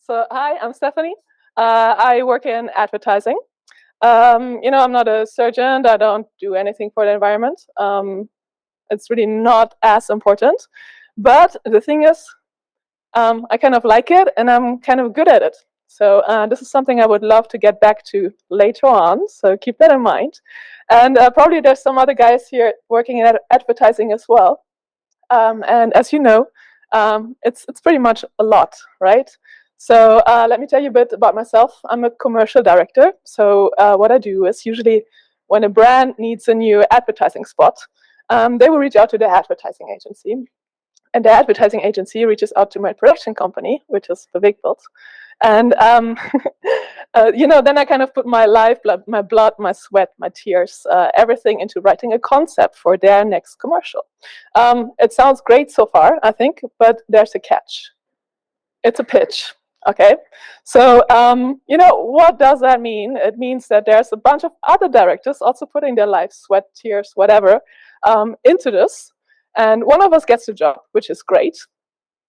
So, hi, I'm Stefanie. I work in advertising. I'm not a surgeon. I don't do anything for the environment. It's really not as important. But the thing is, I kind of like it, and I'm kind of good at it. So this is something I would love to get back to later on. So keep that in mind. And probably there's some other guys here working in advertising as well. And as you know, it's pretty much a lot, right? So let me tell you a bit about myself. I'm a commercial director. So what I do is usually when a brand needs a new advertising spot, they will reach out to the advertising agency. And the advertising agency reaches out to my production company, which is BWGTBLD. And then I kind of put my lifeblood, my blood, my sweat, my tears, everything into writing a concept for their next commercial. It sounds great so far, I think, but there's a catch. It's a pitch. Okay, so what does that mean? It means that there's a bunch of other directors also putting their life, sweat, tears, whatever, into this. And one of us gets the job, which is great.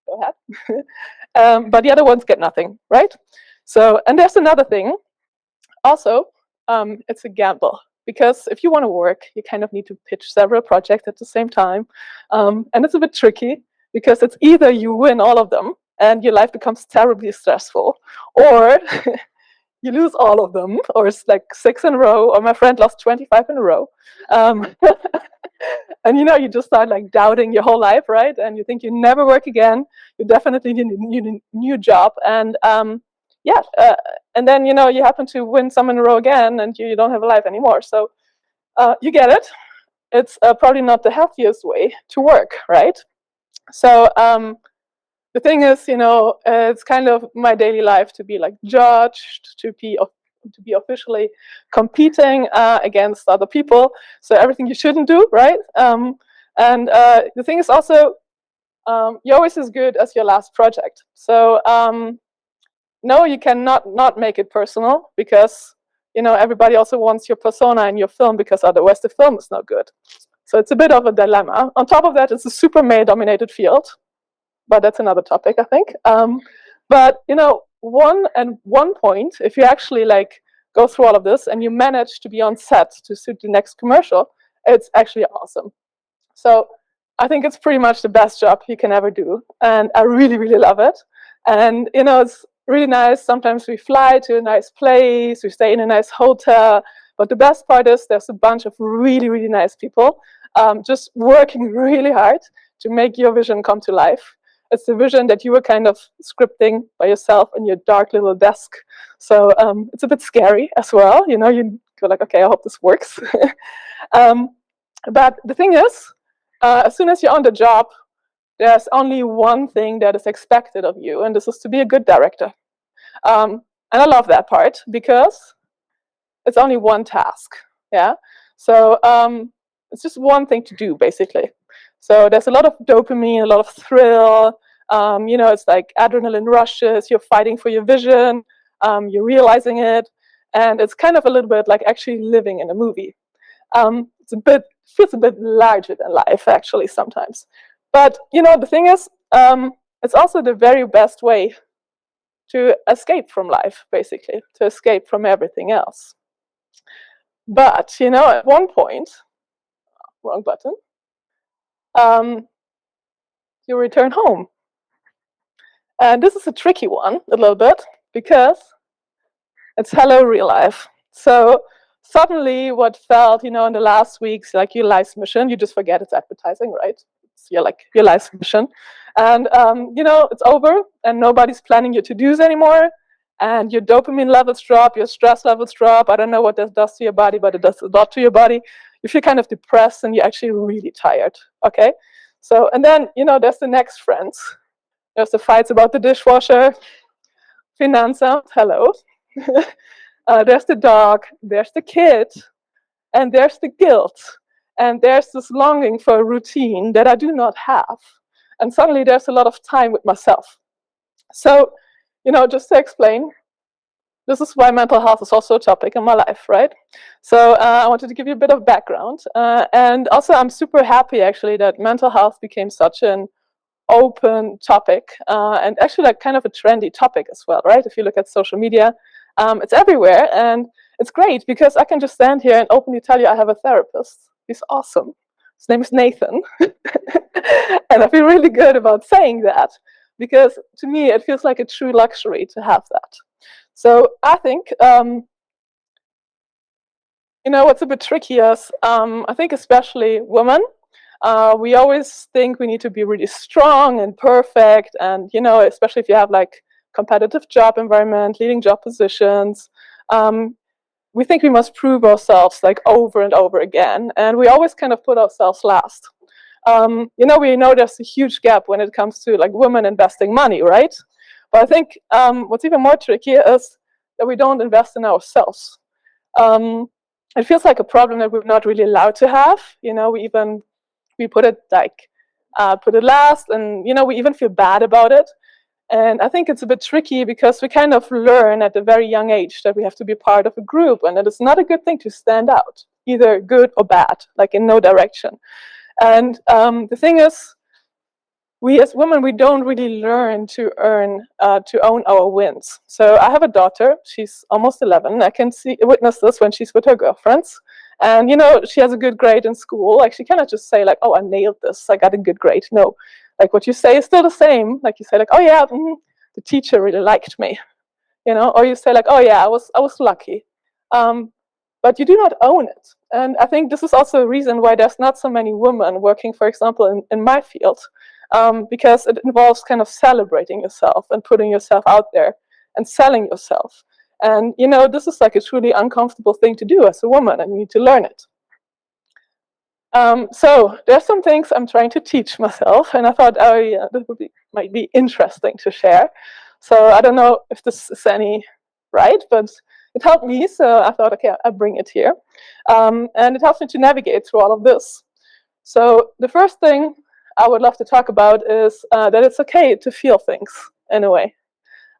Go ahead. But the other ones get nothing, right? So, and there's another thing. Also, it's a gamble. Because if you want to work, you kind of need to pitch several projects at the same time. And it's a bit tricky, because it's either you win all of them, and your life becomes terribly stressful, or you lose all of them, or it's like 6 in a row, or my friend lost 25 in a row. And you just start like doubting your whole life, right? And you think you never work again. You definitely need a new job. And and then you happen to win some in a row again, and you don't have a life anymore. So you get it. It's probably not the healthiest way to work, right? So the thing is, it's kind of my daily life to be like judged, to be officially competing against other people. So everything you shouldn't do, right? And the thing is also, you're always as good as your last project. So no, you cannot not make it personal, because everybody also wants your persona in your film, because otherwise the film is not good. So it's a bit of a dilemma. On top of that, it's a super male-dominated field, but that's another topic, I think. But one point, if you actually like go through all of this and you manage to be on set to suit the next commercial, it's actually awesome. So I think it's pretty much the best job you can ever do, and I really, really love it. And it's really nice. Sometimes we fly to a nice place, we stay in a nice hotel, but the best part is there's a bunch of really, really nice people just working really hard to make your vision come to life. It's the vision that you were kind of scripting by yourself in your dark little desk. So it's a bit scary as well. You go like, okay, I hope this works. But the thing is, as soon as you're on the job, there's only one thing that is expected of you, and this is to be a good director. And I love that part, because it's only one task. Yeah. So it's just one thing to do, basically. So there's a lot of dopamine, a lot of thrill. It's like adrenaline rushes. You're fighting for your vision. You're realizing it, and it's kind of a little bit like actually living in a movie. Feels a bit larger than life, actually, sometimes. But the thing is, it's also the very best way to escape from life, basically, to escape from everything else. But at one point, wrong button. You return home. And this is a tricky one, a little bit, because it's hello real life. So suddenly what felt, in the last weeks, like your life's mission, you just forget it's advertising, right? It's your life's mission. And, it's over, and nobody's planning your to-dos anymore. And your dopamine levels drop, your stress levels drop. I don't know what that does to your body, but it does a lot to your body. You feel kind of depressed, and you're actually really tired, okay? So, and then, there's the next friends. There's the fights about the dishwasher, Finanzamt, hello. There's the dog, there's the kid, and there's the guilt. And there's this longing for a routine that I do not have. And suddenly there's a lot of time with myself. So, just to explain, this is why mental health is also a topic in my life, right? So I wanted to give you a bit of background. And also I'm super happy, actually, that mental health became such an open topic, and actually like kind of a trendy topic as well, right? If you look at social media, it's everywhere, and it's great because I can just stand here and openly tell you I have a therapist. He's awesome. His name is Nathan. And I feel really good about saying that because to me it feels like a true luxury to have that. So I think, what's a bit tricky is, I think especially women, we always think we need to be really strong and perfect, and especially if you have like competitive job environment, leading job positions, we think we must prove ourselves like over and over again, and we always kind of put ourselves last. We know there's a huge gap when it comes to like women investing money, right? But I think what's even more tricky is that we don't invest in ourselves. It feels like a problem that we're not really allowed to have. We put it last, and we even feel bad about it. And I think it's a bit tricky because we kind of learn at a very young age that we have to be part of a group, and that it's not a good thing to stand out, either good or bad, like in no direction. And the thing is, we as women, we don't really learn to own our wins. So I have a daughter, she's almost 11. I can witness this when she's with her girlfriends. And, she has a good grade in school. Like, she cannot just say, like, oh, I nailed this, I got a good grade. No, like, what you say is still the same. Like, you say, like, oh, yeah, the teacher really liked me, or you say, like, oh, yeah, I was lucky. But you do not own it. And I think this is also a reason why there's not so many women working, for example, in my field, because it involves kind of celebrating yourself and putting yourself out there and selling yourself. And, this is like a truly uncomfortable thing to do as a woman, and you need to learn it. So there's some things I'm trying to teach myself, and I thought, oh, yeah, this might be interesting to share. So I don't know if this is any right, but it helped me, so I thought, okay, I'll bring it here. And it helps me to navigate through all of this. So the first thing I would love to talk about is that it's okay to feel things in a way.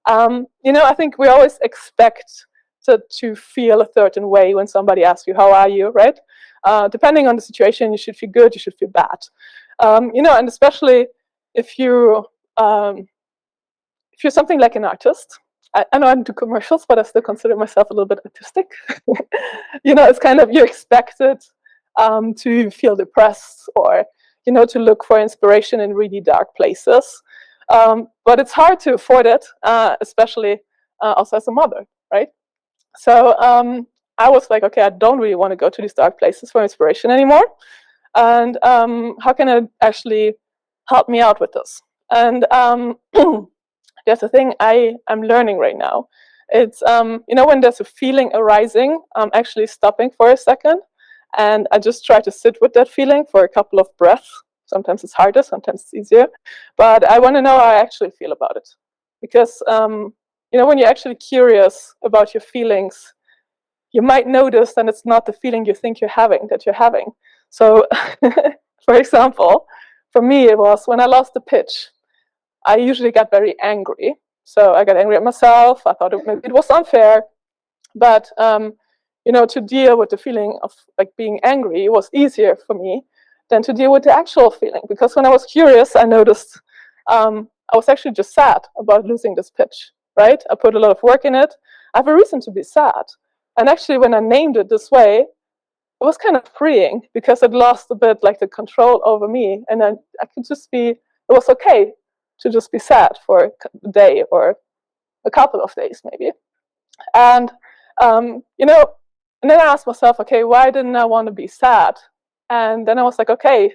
I think we always expect to feel a certain way when somebody asks you, how are you, right? Depending on the situation, you should feel good, you should feel bad. And especially if you're something like an artist. I know I don't do commercials, but I still consider myself a little bit artistic. It's kind of, you're expected to feel depressed or, to look for inspiration in really dark places. But it's hard to afford it, especially also as a mother, right? So I was like, okay, I don't really want to go to these dark places for inspiration anymore. And how can it actually help me out with this? And there's a thing I'm learning right now. It's, when there's a feeling arising, I'm actually stopping for a second. And I just try to sit with that feeling for a couple of breaths. Sometimes it's harder, sometimes it's easier. But I want to know how I actually feel about it. Because, when you're actually curious about your feelings, you might notice that it's not the feeling you think you're having that you're having. So, for example, for me, it was when I lost the pitch. I usually got very angry. So I got angry at myself. I thought it was unfair. But, to deal with the feeling of like being angry, it was easier for me than to deal with the actual feeling. Because when I was curious, I noticed I was actually just sad about losing this pitch, right? I put a lot of work in it. I have a reason to be sad. And actually, when I named it this way, it was kind of freeing because it lost a bit like the control over me. And then I could just it was okay to just be sad for a day or a couple of days maybe. And, and then I asked myself, okay, why didn't I want to be sad? And then I was like, okay,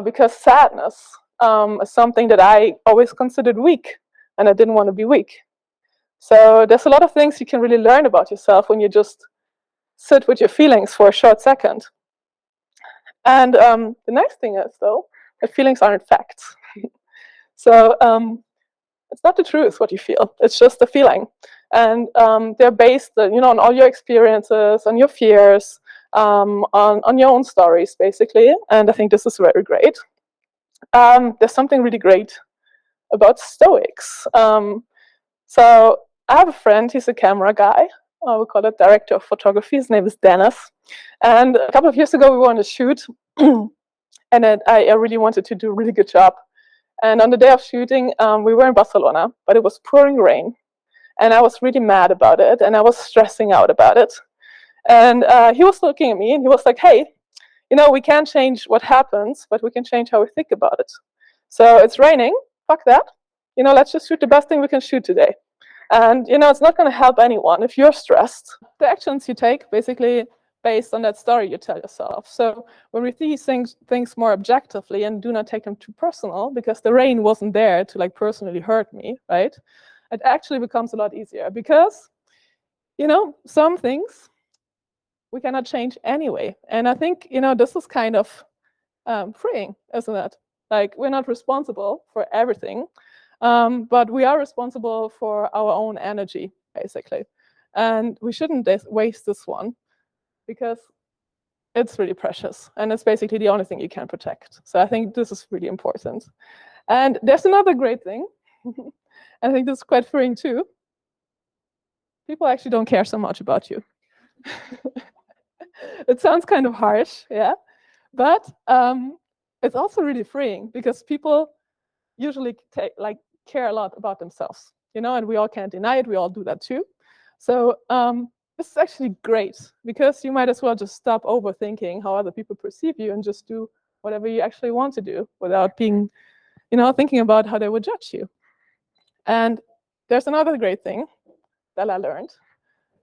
because sadness is something that I always considered weak, and I didn't want to be weak. So there's a lot of things you can really learn about yourself when you just sit with your feelings for a short second. And the nice thing is, though, that feelings aren't facts. So it's not the truth what you feel. It's just a feeling. And they're based on all your experiences, on your fears, on your own stories, basically. And I think this is very great. There's something really great about Stoics. So I have a friend, he's a camera guy. We call it director of photography. His name is Dennis. And a couple of years ago, we were on a shoot. And I really wanted to do a really good job. And on the day of shooting, we were in Barcelona, but it was pouring rain. And I was really mad about it, and I was stressing out about it. And he was looking at me, and he was like, hey, we can't change what happens, but we can change how we think about it. So it's raining, fuck that. Let's just shoot the best thing we can shoot today. And, it's not going to help anyone if you're stressed. The actions you take, basically, based on that story you tell yourself. So when we see things more objectively and do not take them too personal, because the rain wasn't there to like personally hurt me, right? It actually becomes a lot easier because, some things we cannot change anyway. And I think, this is kind of freeing, isn't it? Like, we're not responsible for everything, but we are responsible for our own energy, basically. And we shouldn't waste this one, because it's really precious, and it's basically the only thing you can protect. So I think this is really important. And there's another great thing, and I think this is quite freeing too. People actually don't care so much about you. It sounds kind of harsh, yeah, but it's also really freeing, because people usually care a lot about themselves, and we all can't deny it. We all do that too. So this is actually great, because you might as well just stop overthinking how other people perceive you and just do whatever you actually want to do without being, thinking about how they would judge you. And there's another great thing that I learned,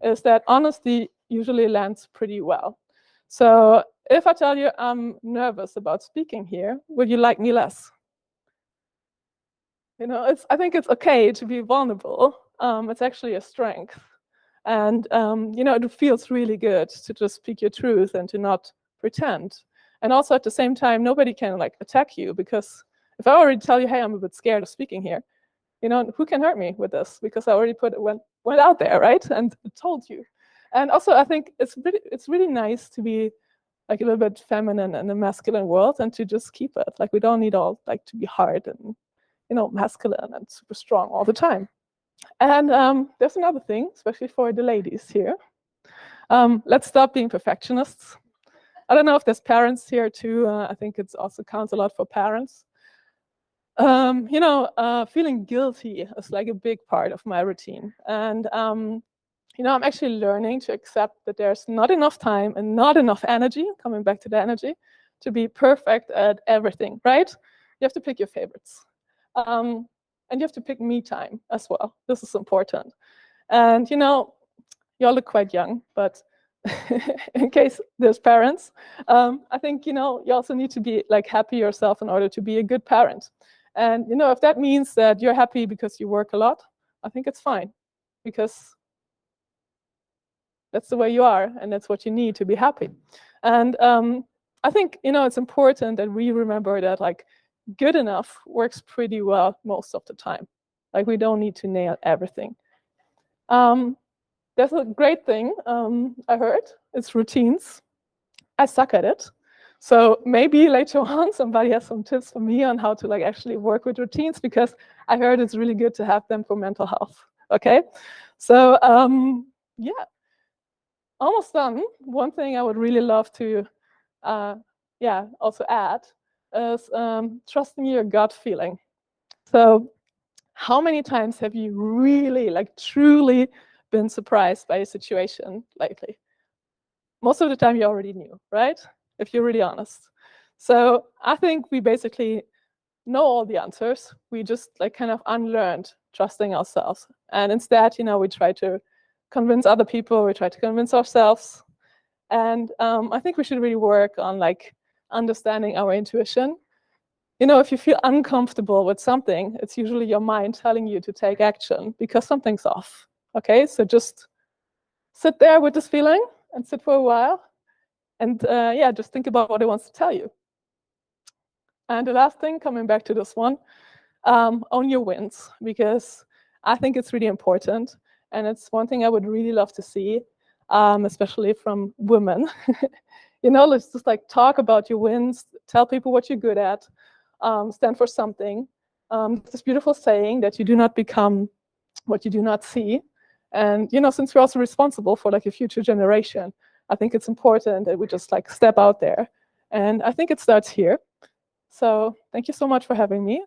is that honesty usually lands pretty well. So if I tell you I'm nervous about speaking here, would you like me less? I think it's okay to be vulnerable. It's actually a strength. And, it feels really good to just speak your truth and to not pretend. And also at the same time, nobody can attack you, because if I already tell you, hey, I'm a bit scared of speaking here, who can hurt me with this? Because I already went out there, right? And told you. And also, I think it's really nice to be a little bit feminine in a masculine world, and to just keep it. We don't need all to be hard and, masculine and super strong all the time. And there's another thing, especially for the ladies here. Let's stop being perfectionists. I don't know if there's parents here too. I think it also counts a lot for parents. Feeling guilty is a big part of my routine. And, I'm actually learning to accept that there's not enough time and not enough energy, coming back to the energy, to be perfect at everything, right? You have to pick your favorites. And you have to pick me time as well. This is important. And, you all look quite young, but in case there's parents, I think, you also need to be happy yourself in order to be a good parent. And, if that means that you're happy because you work a lot, I think it's fine, because that's the way you are, and that's what you need to be happy. And I think, it's important that we remember that good enough works pretty well most of the time. We don't need to nail everything. There's a great thing I heard. It's routines. I suck at it. So maybe later on somebody has some tips for me on how to actually work with routines, because I heard it's really good to have them for mental health. Okay, so yeah, almost done. One thing I would really love to also add is trusting your gut feeling. So how many times have you really truly been surprised by a situation lately? Most of the time you already knew, right? If you're really honest. So I think we basically know all the answers. We just kind of unlearned trusting ourselves. And instead, we try to convince other people, we try to convince ourselves. And I think we should really work on understanding our intuition. If you feel uncomfortable with something, it's usually your mind telling you to take action because something's off. Okay, so just sit there with this feeling and sit for a while, and just think about what it wants to tell you. And the last thing, coming back to this one, own your wins, because I think it's really important, and it's one thing I would really love to see, especially from women. Let's just talk about your wins, tell people what you're good at, stand for something. This beautiful saying that you do not become what you do not see. And, since we're also responsible for a future generation, I think it's important that we just step out there. And I think it starts here. So thank you so much for having me.